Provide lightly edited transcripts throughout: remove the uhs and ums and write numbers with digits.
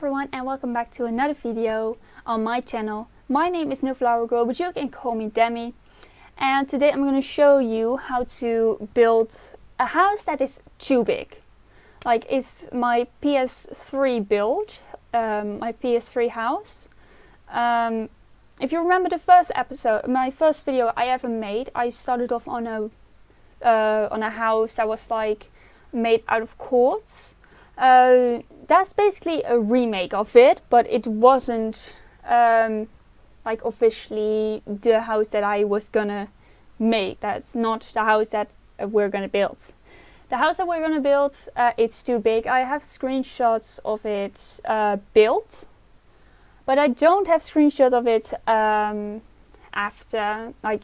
everyone, and welcome back to another video on my channel. My name is NewFlowerGirl, but you can call me Demi. And today I'm going to show you how to build a house that is too big. Like, it's my PS3 build, my PS3 house. If you remember the first episode, my first video I ever made, I started off on a house that was like made out of quartz. That's basically a remake of it, but it wasn't like officially the house that I was gonna make. That's not the house that we're gonna build. The house that we're gonna build, it's too big. I have screenshots of it built, but I don't have screenshots of it after, like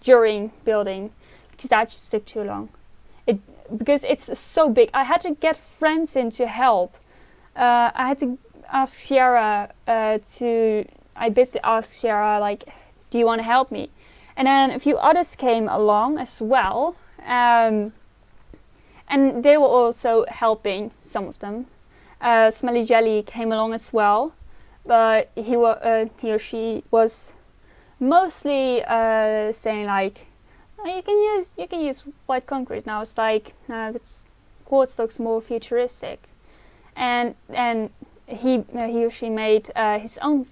during building, because that just took too long. Because it's so big, I had to get friends in to help. I had to ask Sierra I basically asked Sierra, like, do you want to help me? And then a few others came along as well. And they were also helping, some of them. Smelly Jelly came along as well. But he or she was mostly saying like, you can use white concrete now. It's like it's quartz looks more futuristic, and he or she made his own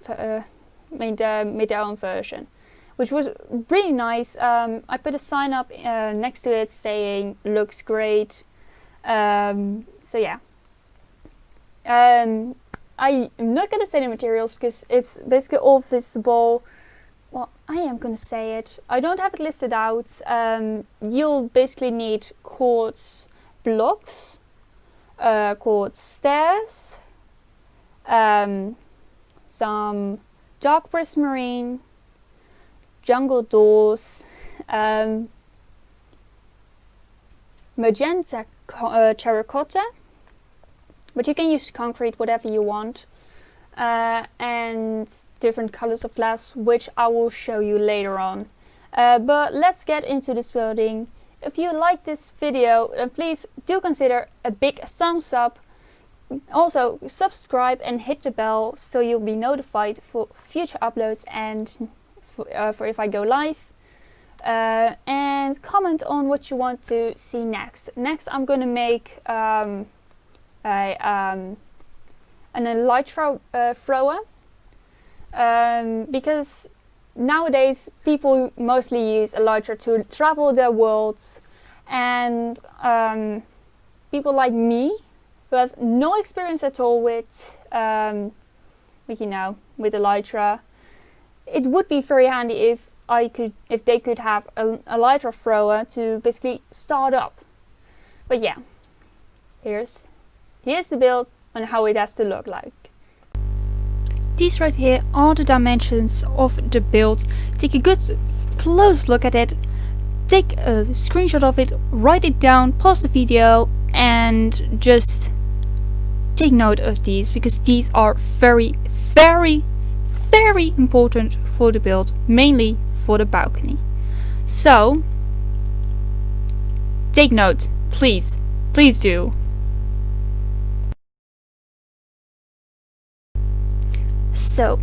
made their own version, which was really nice. I put a sign up next to it saying looks great. So yeah. I'm not gonna say the materials because it's basically all visible. Well, I am gonna say it. I don't have it listed out. You'll basically need quartz blocks, quartz stairs, some dark prismarine, jungle doors, magenta terracotta, but you can use concrete, whatever you want. And different colors of glass, which I will show you later on. But let's get into this building. If you like this video, please do consider a big thumbs up. Also subscribe and hit the bell so you'll be notified for future uploads and for if I go live. And comment on what you want to see next. Next I'm gonna make an elytra thrower, because nowadays people mostly use elytra to travel their worlds, and people like me who have no experience at all with with elytra, it would be very handy if they could have an elytra thrower to basically start up. But yeah, here's the build and how it has to look like. These right here are the dimensions of the build. Take a good close look at it, take a screenshot of it, write it down, pause the video, and just take note of these, because these are very, very, very important for the build, mainly for the balcony. So take note, please do. So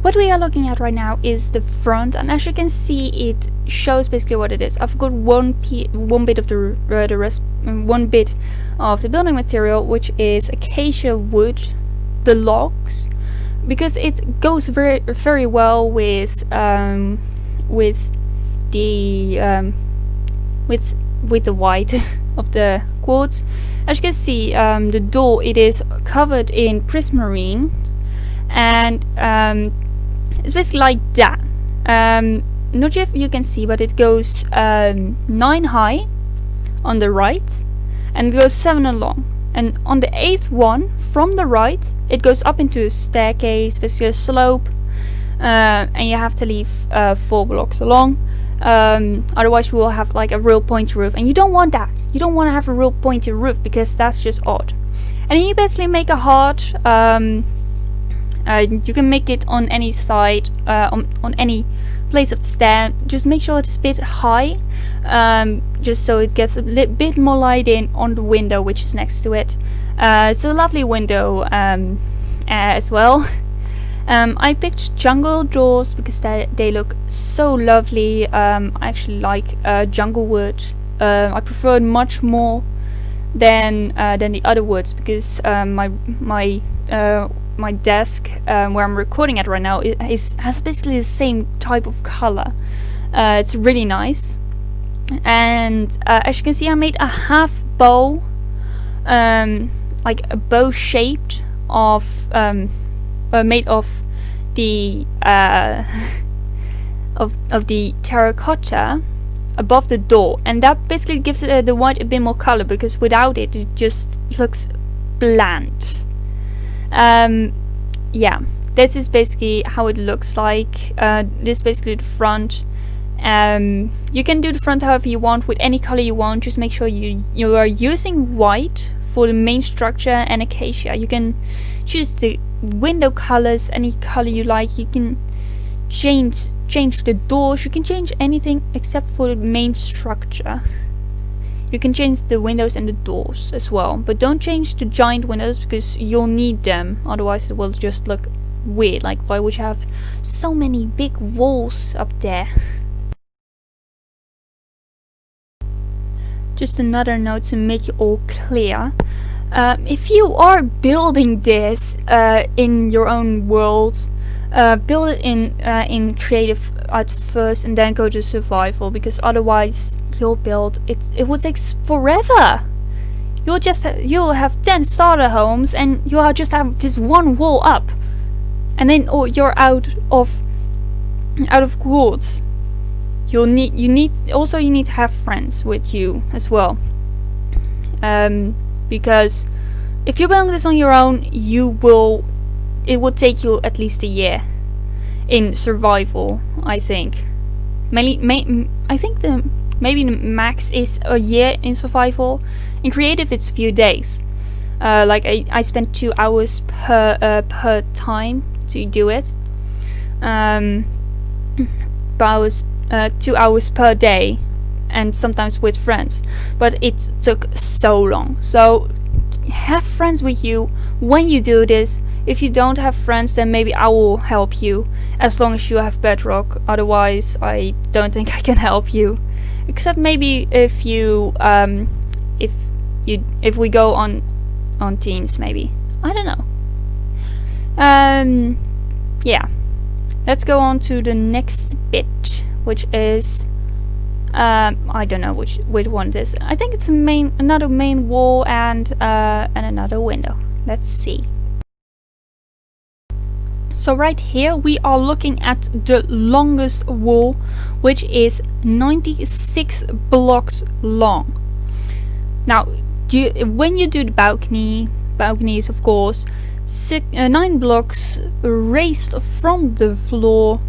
what we are looking at right now is the front, and as you can see, it shows basically what it is. I've got one bit of one bit of the building material, which is acacia wood, the logs, because it goes very, very well with the white of the quartz. As you can see, the door, it is covered in prismarine. And it's basically like that. Not sure if you can see, but it goes 9 high on the right, and it goes 7 along. And on the 8th one from the right, it goes up into a staircase, basically a slope, and you have to leave 4 blocks along. Otherwise, you will have like a real pointy roof, and you don't want that. You don't want to have a real pointy roof because that's just odd. And then you basically make a heart. You can make it on any side, on any place of the stair. Just make sure it's a bit high, just so it gets a bit more light in on the window which is next to it. It's a lovely window, as well. I picked jungle doors because they look so lovely. I actually like jungle wood. I prefer it much more than the other woods, because my desk where I'm recording at right now has basically the same type of color. It's really nice. And as you can see, I made a half bow, like a bow shaped of made of the of the terracotta above the door, and that basically gives the white a bit more color, because without it just looks bland. Yeah, this is basically how it looks like. This is basically the front. You can do the front however you want, with any color you want. Just make sure you are using white for the main structure and acacia. You can choose the window colors, any color you like. You can change the doors. You can change anything except for the main structure. You can change the windows and the doors as well, but don't change the giant windows, because you'll need them, otherwise it will just look weird. Like, why would you have so many big walls up there? Just another note to make it all clear. If you are building this in your own world, build it in creative at first and then go to survival, because otherwise you'll build it will take forever. You'll have 10 starter homes and you'll just have this one wall up, and then you're out of quartz. You need to have friends with you as well, because if you're building this on your own, it will take you at least a year in survival. I think maybe the max is a year in survival. In creative, it's a few days. Like I spent 2 hours per time to do it. But I was 2 hours per day, and sometimes with friends. But it took so long. So have friends with you when you do this. If you don't have friends, then maybe I will help you, as long as you have bedrock. Otherwise, I don't think I can help you. Except maybe if we go on teams, maybe. I don't know. Yeah. Let's go on to the next bit, which is I don't know which one it is. I think it's another main wall and another window. Let's see. So right here we are looking at the longest wall, which is 96 blocks long. Now, when you do the balcony is of course 9 blocks raised from the floor,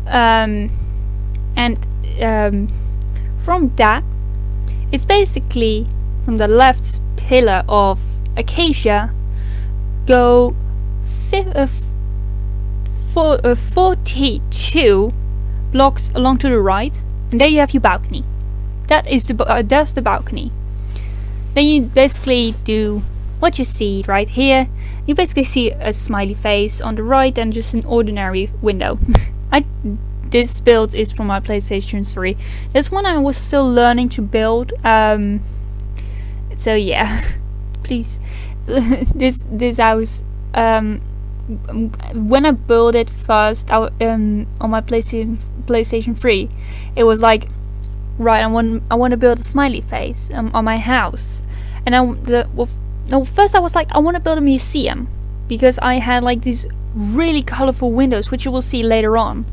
and from that, it's basically from the left pillar of acacia, go 42 blocks along to the right, and there you have your balcony. That's the balcony. Then you basically do what you see right here. You basically see a smiley face on the right and just an ordinary window. This build is from my PlayStation 3. This one I was still learning to build. So yeah, please, this house. When I built it first, on my PlayStation 3, it was like, right, I want to build a smiley face on my house, and first I was like, I want to build a museum, because I had like these really colorful windows, which you will see later on.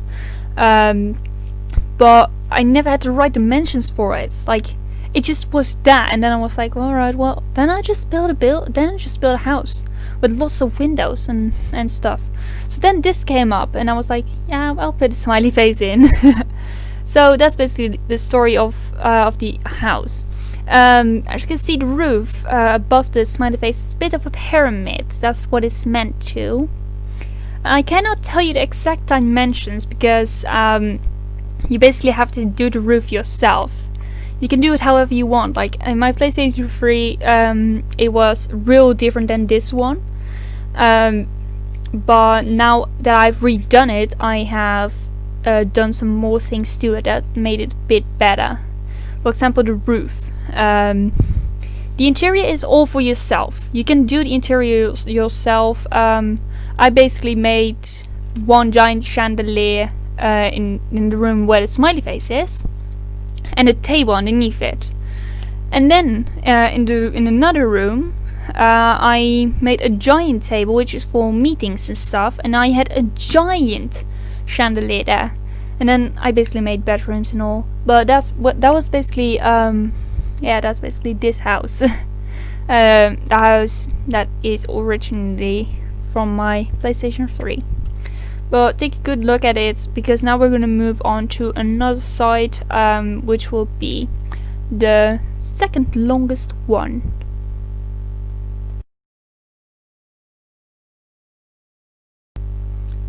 But I never had the right dimensions for it. It's like, it just was that, and then I was like, all right, well, then I just build a house with lots of windows and stuff. So then this came up, and I was like, yeah, I'll put a smiley face in. So that's basically the story of the house. As you can see, the roof above the smiley face is a bit of a pyramid. That's what it's meant to. I cannot tell you the exact dimensions, because you basically have to do the roof yourself. You can do it however you want. Like in my PlayStation 3, it was real different than this one. but now that I've redone it, I have done some more things to it that made it a bit better. For example, the roof. The interior is all for yourself. You can do the interior yourself. I basically made one giant chandelier in the room where the smiley face is, and a table underneath it. And then in another room, I made a giant table which is for meetings and stuff, and I had a giant chandelier there. And then I basically made bedrooms and all. But that was basically that's basically this house. The house that is originally from my PlayStation 3. But take a good look at it, because now we're gonna move on to another side, which will be the second longest one.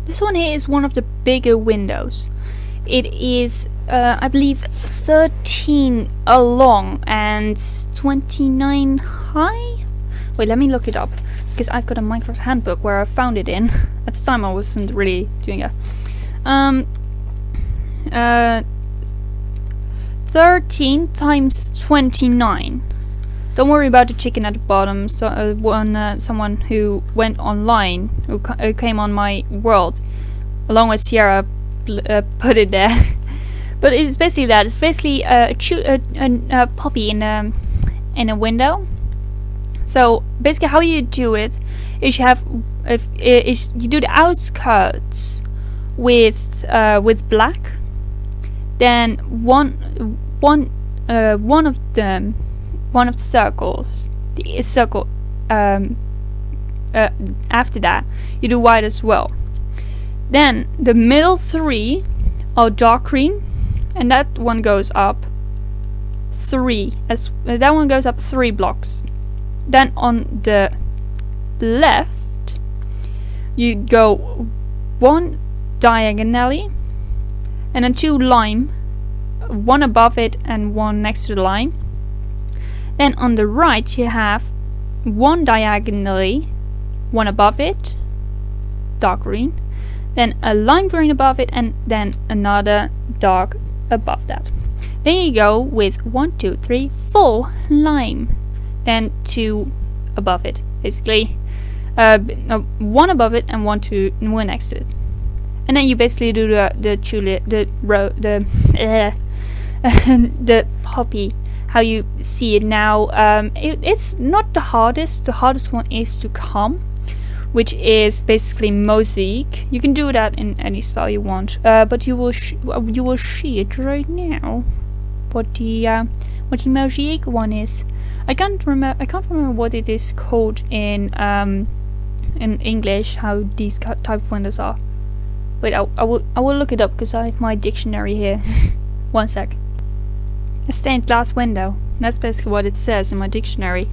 This one here is one of the bigger windows. It is, I believe, 13 long and 29 high? Wait, let me look it up, because I've got a Minecraft handbook where I found it in. At the time I wasn't really doing it. 13 times 29. Don't worry about the chicken at the bottom. So someone who went online, who came on my world, along with Sierra, put it there. But it's basically that. It's basically a poppy in a window. So basically, how you do it is you have you do the outskirts with black. Then one of the circles, the circle. After that, you do white as well. Then the middle three are dark green, and that one goes up 3 that one goes up 3 blocks. Then on the left, you go 1 diagonally, and then 2 lime, 1 above it and 1 next to the line. Then on the right, you have 1 diagonally, 1 above it, dark green, then a lime green above it, and then another dark above that. Then you go with 1, 2, 3, 4 lime, then 2 above it, basically. 1 above it and 1 next to it. And then you basically do the poppy, how you see it now. It's not the hardest. The hardest one is to come, which is basically mosaic. You can do that in any style you want, but you will see it right now. What the mosaic one is. I can't remember what it is called in English. How these type of windows are. Wait, I will look it up, because I have my dictionary here. One sec. A stained glass window. That's basically what it says in my dictionary.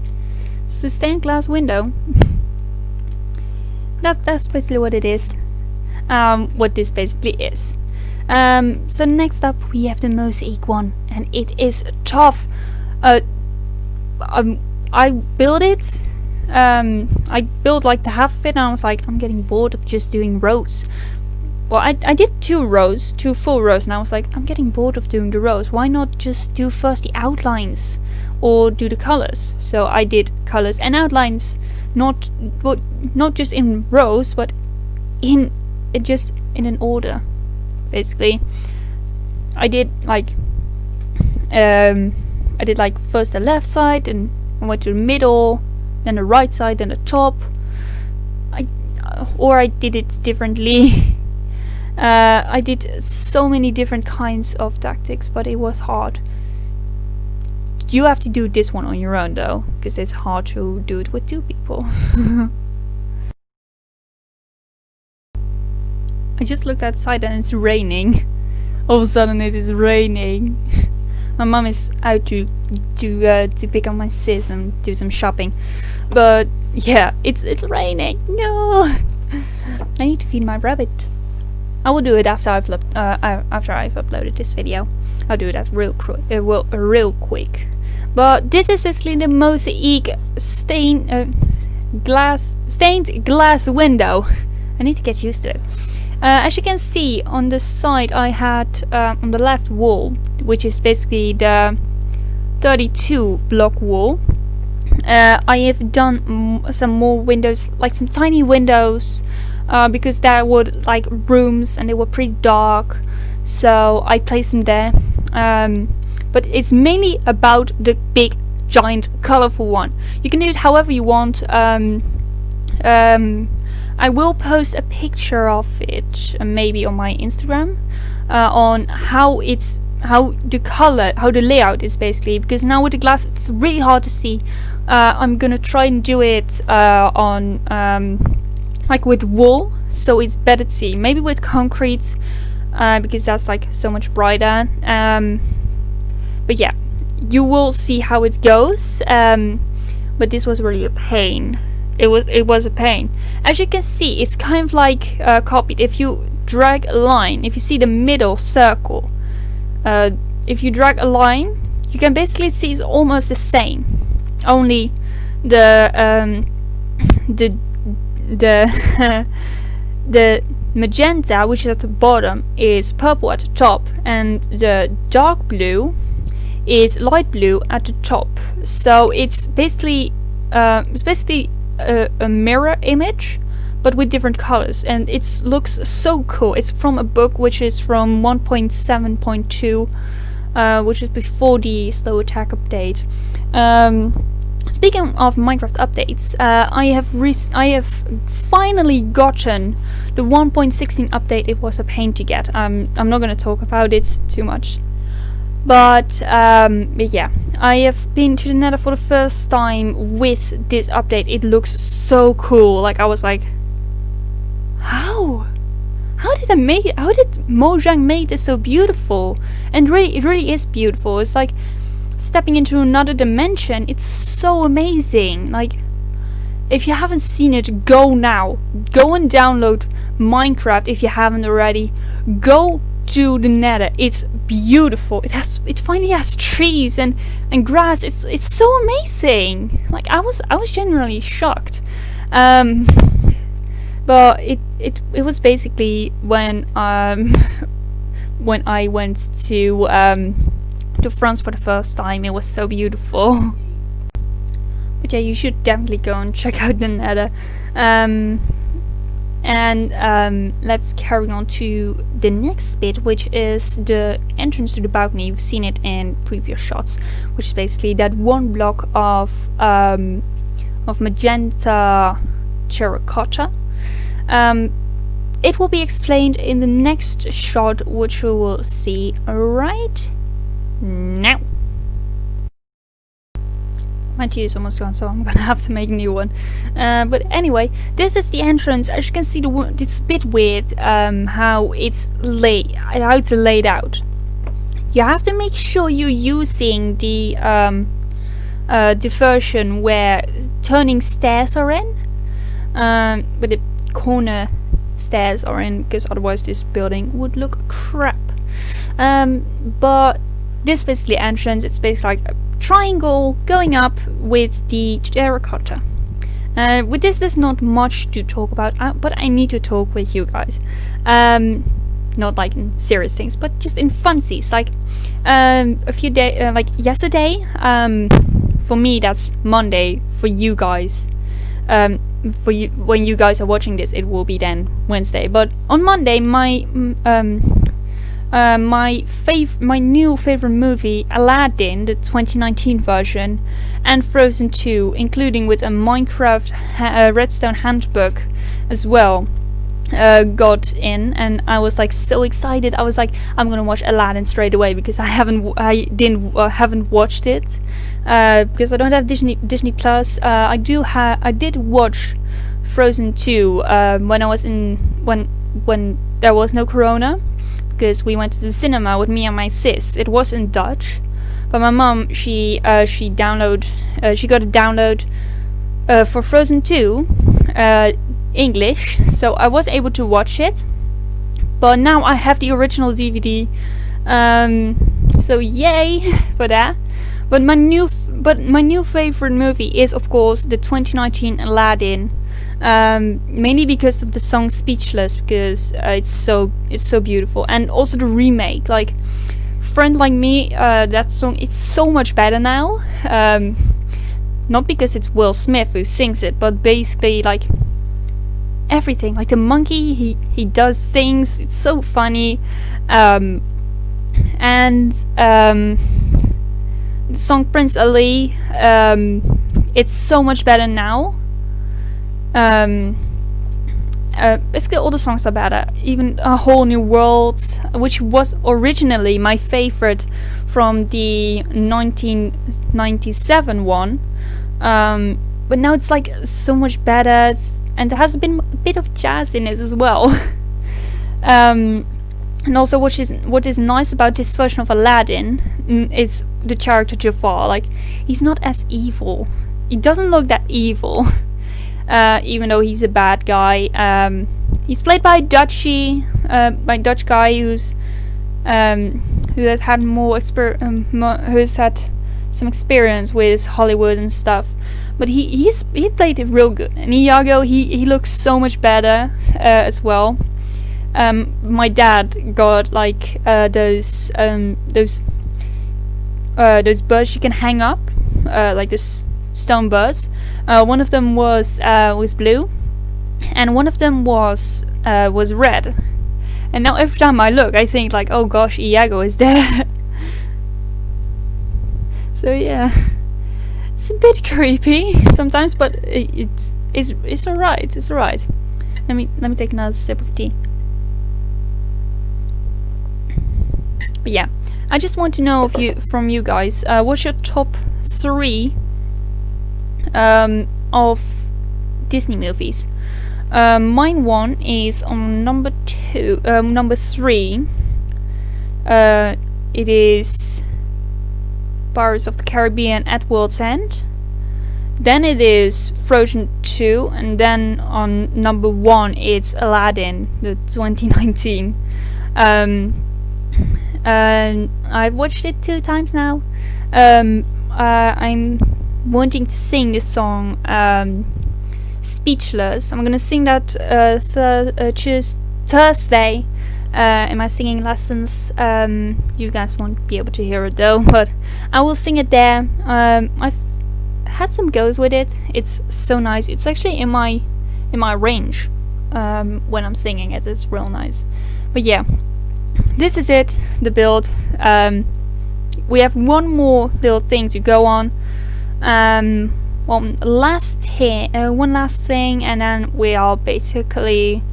It's the stained glass window. That's basically what it is. What this basically is. So next up we have the mosaic one, and it is tough. I built it. I built like the half of it, and I was like, I'm getting bored of just doing rows. Well, I did 2 full rows, and I was like, I'm getting bored of doing the rows. Why not just do first the outlines or do the colors? So I did colors and outlines, not just in rows, but just in an order, basically. I did like first the left side, and I went to the middle, then the right side, then the top. Or I did it differently. I did so many different kinds of tactics, but it was hard. You have to do this one on your own though, because it's hard to do it with 2 people. I just looked outside and it's raining. All of a sudden it is raining. My mom is out to pick up my sis and do some shopping. But yeah, it's raining. No, I need to feed my rabbit. I will do it after I've uploaded this video. I'll do that real quick. But this is basically the mosaic stained glass window. I need to get used to it. As you can see on the side, I had on the left wall, which is basically the 32 block wall, I have done some more windows, like some tiny windows, because there were like rooms and they were pretty dark, so I placed them there. But it's mainly about the big, giant, colorful one. You can do it however you want. I will post a picture of it, maybe on my Instagram, on how the layout is basically, because now with the glass it's really hard to see. I'm gonna try and do it on like with wool, so it's better to see. Maybe with concrete, because that's like so much brighter. But yeah, you will see how it goes. But this was really a pain. It was a pain. As you can see, it's kind of like copied. If you drag a line, if you see the middle circle, if you drag a line, you can basically see it's almost the same. Only the the magenta, which is at the bottom, is purple at the top, and the dark blue is light blue at the top. So it's basically a mirror image, but with different colors, and it looks so cool. It's from a book which is from 1.7.2, which is before the slow attack update. Speaking of Minecraft updates, I have finally gotten the 1.16 update. It was a pain to get. I'm not going to talk about it too much. But yeah, I have been to the Nether for the first time with this update. It looks so cool. Like, I was like, how did Mojang make this so beautiful? And really, it really is beautiful. It's like stepping into another dimension. It's so amazing. Like, if you haven't seen it, go now. Go and download Minecraft if you haven't already. Go to the Nether. It's beautiful. It finally has trees and grass. It's so amazing. Like, I was genuinely shocked. But it was basically when I went to France for the first time. It was so beautiful. But yeah, you should definitely go and check out the Nether. And let's carry on to the next bit, which is the entrance to the balcony. You've seen it in previous shots, which is basically that one block of magenta terracotta. It will be explained in the next shot, which we will see right now. My tea is almost gone, so I'm gonna have to make a new one. But anyway, this is the entrance. As you can see, it's a bit weird how it's laid out. You have to make sure you're using the version where turning stairs are in, but the corner stairs are in, because otherwise this building would look crap. But this basically entrance, it's basically like a triangle going up with the terracotta. With this, there's not much to talk about, but I need to talk with you guys. Not like in serious things, but just in funsies. Like a few days, like yesterday. For me, that's Monday. For you guys, for you when you guys are watching this, it will be then Wednesday. But on Monday, my new favorite movie, Aladdin, the 2019 version, and Frozen 2, including with a Minecraft Redstone handbook as well, got in, and I was like so excited. I was like, I'm gonna watch Aladdin straight away, because I haven't watched it, because I don't have Disney Plus. I did watch Frozen 2 when I was when there was no Corona, because we went to the cinema with me and my sis. It was in Dutch, but my mom, she got a download for Frozen 2 English, so I was able to watch it. But now I have the original DVD, so yay for that. But my new favorite movie is, of course, the 2019 Aladdin. mainly because of the song Speechless, because it's so beautiful, and also the remake, like Friend Like Me, that song, it's so much better now. Not because it's Will Smith who sings it, but basically like everything, like the monkey, he does things, it's so funny. And the song Prince Ali, it's so much better now. Basically all the songs are better, even A Whole New World, which was originally my favorite from the 1997 one, but now it's like so much better, and there has been a bit of jazz in it as well. And also what is nice about this version of Aladdin is the character Jafar. Like, he's not as evil, he doesn't look that evil. Even though he's a bad guy. He's played by Dutch guy who has had who's had some experience with Hollywood and stuff. But he played it real good. And Iago, he looks so much better as well. My dad got like those birds you can hang up, like this stone birds. One of them was blue, and one of them was red. And now every time I look, I think like, oh gosh, Iago is there. So yeah, it's a bit creepy sometimes, but it's alright. It's alright. Let me take another sip of tea. But yeah, I just want to know from you guys, what's your top 3 of Disney movies? Mine one is on number 3. It is Pirates of the Caribbean at World's End. Then it is Frozen 2, and then on number 1 it's Aladdin, the 2019. And I've watched it 2 times now. I'm wanting to sing this song Speechless. I'm gonna sing that Thursday in my singing lessons. You guys won't be able to hear it though, but I will sing it there. I've had some goes with it. It's so nice. It's actually in my range when I'm singing it. It's real nice. But yeah, this is it, the build. We have one more little thing to go on. One last thing, and then we are basically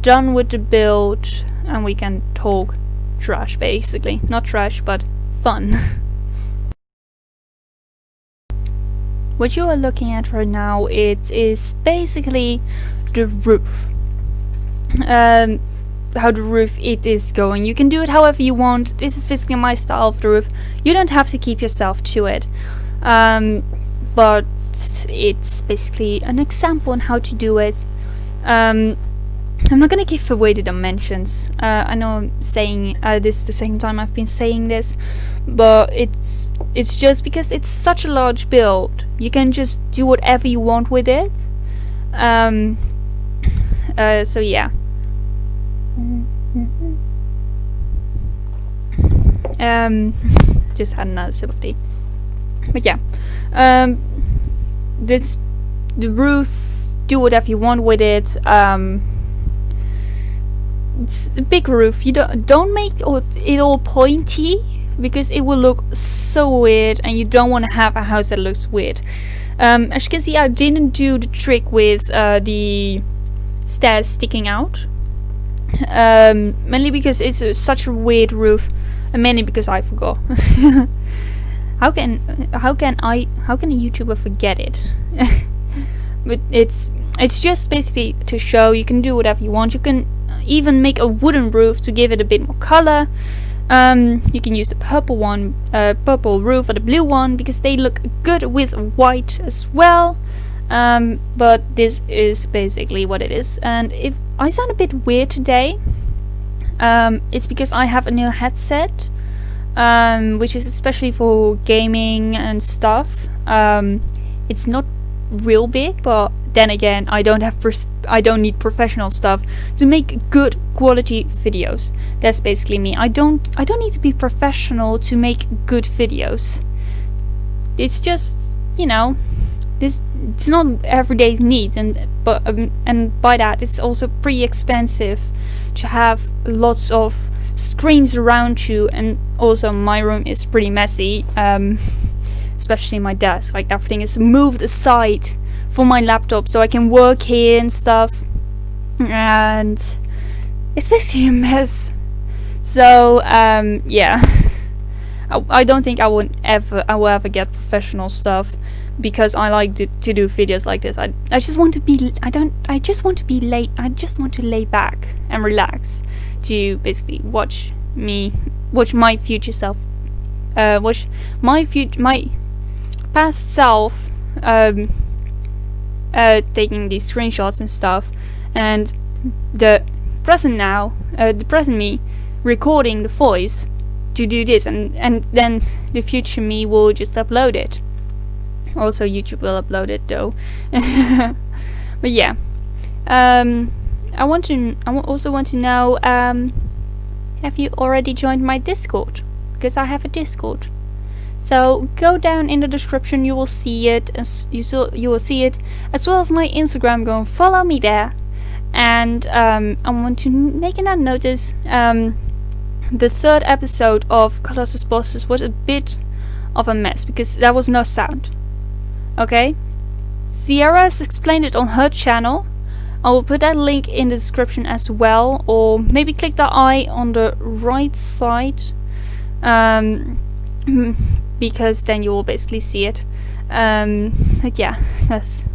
done with the build, and we can talk trash, basically. Not trash, but fun. What you are looking at right now, it is basically the roof. How the roof it is going. You can do it however you want. This is basically my style of the roof. You don't have to keep yourself to it. But it's basically an example on how to do it. I'm not gonna give away the dimensions. I know I'm saying this is the second time I've been saying this, but it's just because it's such a large build. You can just do whatever you want with it. So yeah. Just had another sip of tea. But yeah, the roof, do whatever you want with it. It's the big roof. You don't make it all pointy, because it will look so weird, and you don't want to have a house that looks weird. As you can see, I didn't do the trick with the stairs sticking out, mainly because it's such a weird roof, and mainly because I forgot. How can a YouTuber forget it? But it's just basically to show you can do whatever you want. You can even make a wooden roof to give it a bit more color. You can use the purple roof or the blue one, because they look good with white as well. But this is basically what it is. And if I sound a bit weird today, it's because I have a new headset, which is especially for gaming and stuff. It's not real big, but then again, I don't need professional stuff to make good quality videos. That's basically me. I don't need to be professional to make good videos. It's just, you know, it's not everyday's needs, and by that it's also pretty expensive to have lots of screens around you, and also my room is pretty messy, especially my desk. Like, everything is moved aside for my laptop so I can work here and stuff, and it's basically a mess. So yeah, I don't think I will ever get professional stuff, because I like to do videos like this. I just want to lay back and relax, to basically watch my future self, watch my past self taking these screenshots and stuff, and the present me recording the voice to do this, and then the future me will just upload it. Also, YouTube will upload it though. But yeah, I also want to know, have you already joined my Discord? Because I have a Discord. So go down in the description, you will see it, you will see it, as well as my Instagram. Go and follow me there. And I want to make another notice. The third episode of Colossus Bosses was a bit of a mess because there was no sound. Okay, Sierra has explained it on her channel. I will put that link in the description as well, or maybe click the eye on the right side, because then you will basically see it. But yeah, that's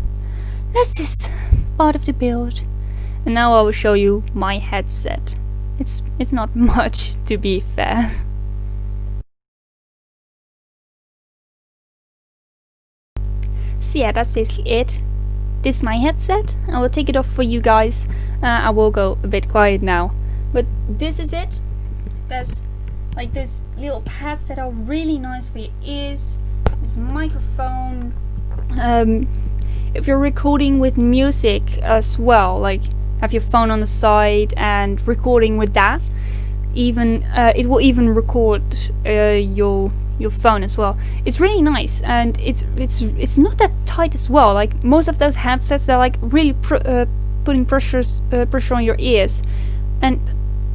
this part of the build. And now I will show you my headset. It's not much, to be fair. So yeah, that's basically it. This is my headset. I will take it off for you guys. I will go a bit quiet now. But this is it. There's like those little pads that are really nice for your ears. This microphone. If you're recording with music as well, like have your phone on the side and recording with that, even it will even record your phone as well. It's really nice, and it's not that tight as well. Like most of those headsets, they're like really putting pressure on your ears, and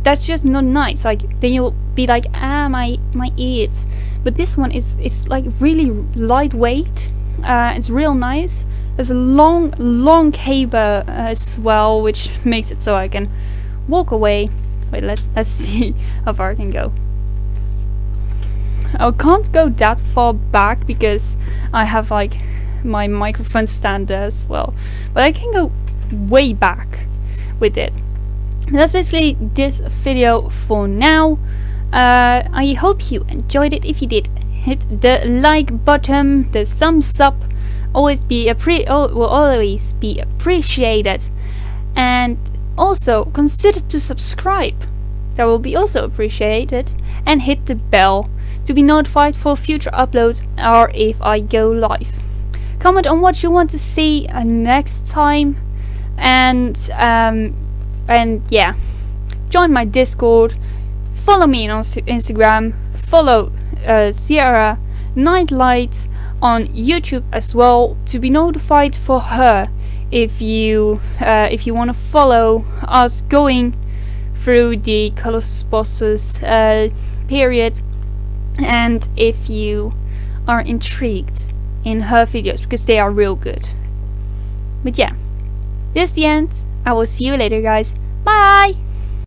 that's just not nice. Like then you'll be like, my ears. But this one it's like really lightweight. It's real nice. There's a long cable as well, which makes it so I can walk away. Wait, let's see how far I can go. I can't go that far back because I have like my microphone stand there as well, but I can go way back with it. And that's basically this video for now. I hope you enjoyed it. If you did, hit the like button, the thumbs up. Will always be appreciated, and also consider to subscribe. That will be also appreciated, and hit the bell to be notified for future uploads or if I go live. Comment on what you want to see next time, and yeah, join my Discord, follow me on Instagram, follow Sierra Nightlight on YouTube as well to be notified for her if you want to follow us going through the Colossus Bosses period, and if you are intrigued in her videos because they are real good. But yeah, this is the end. I will see you later, guys. Bye.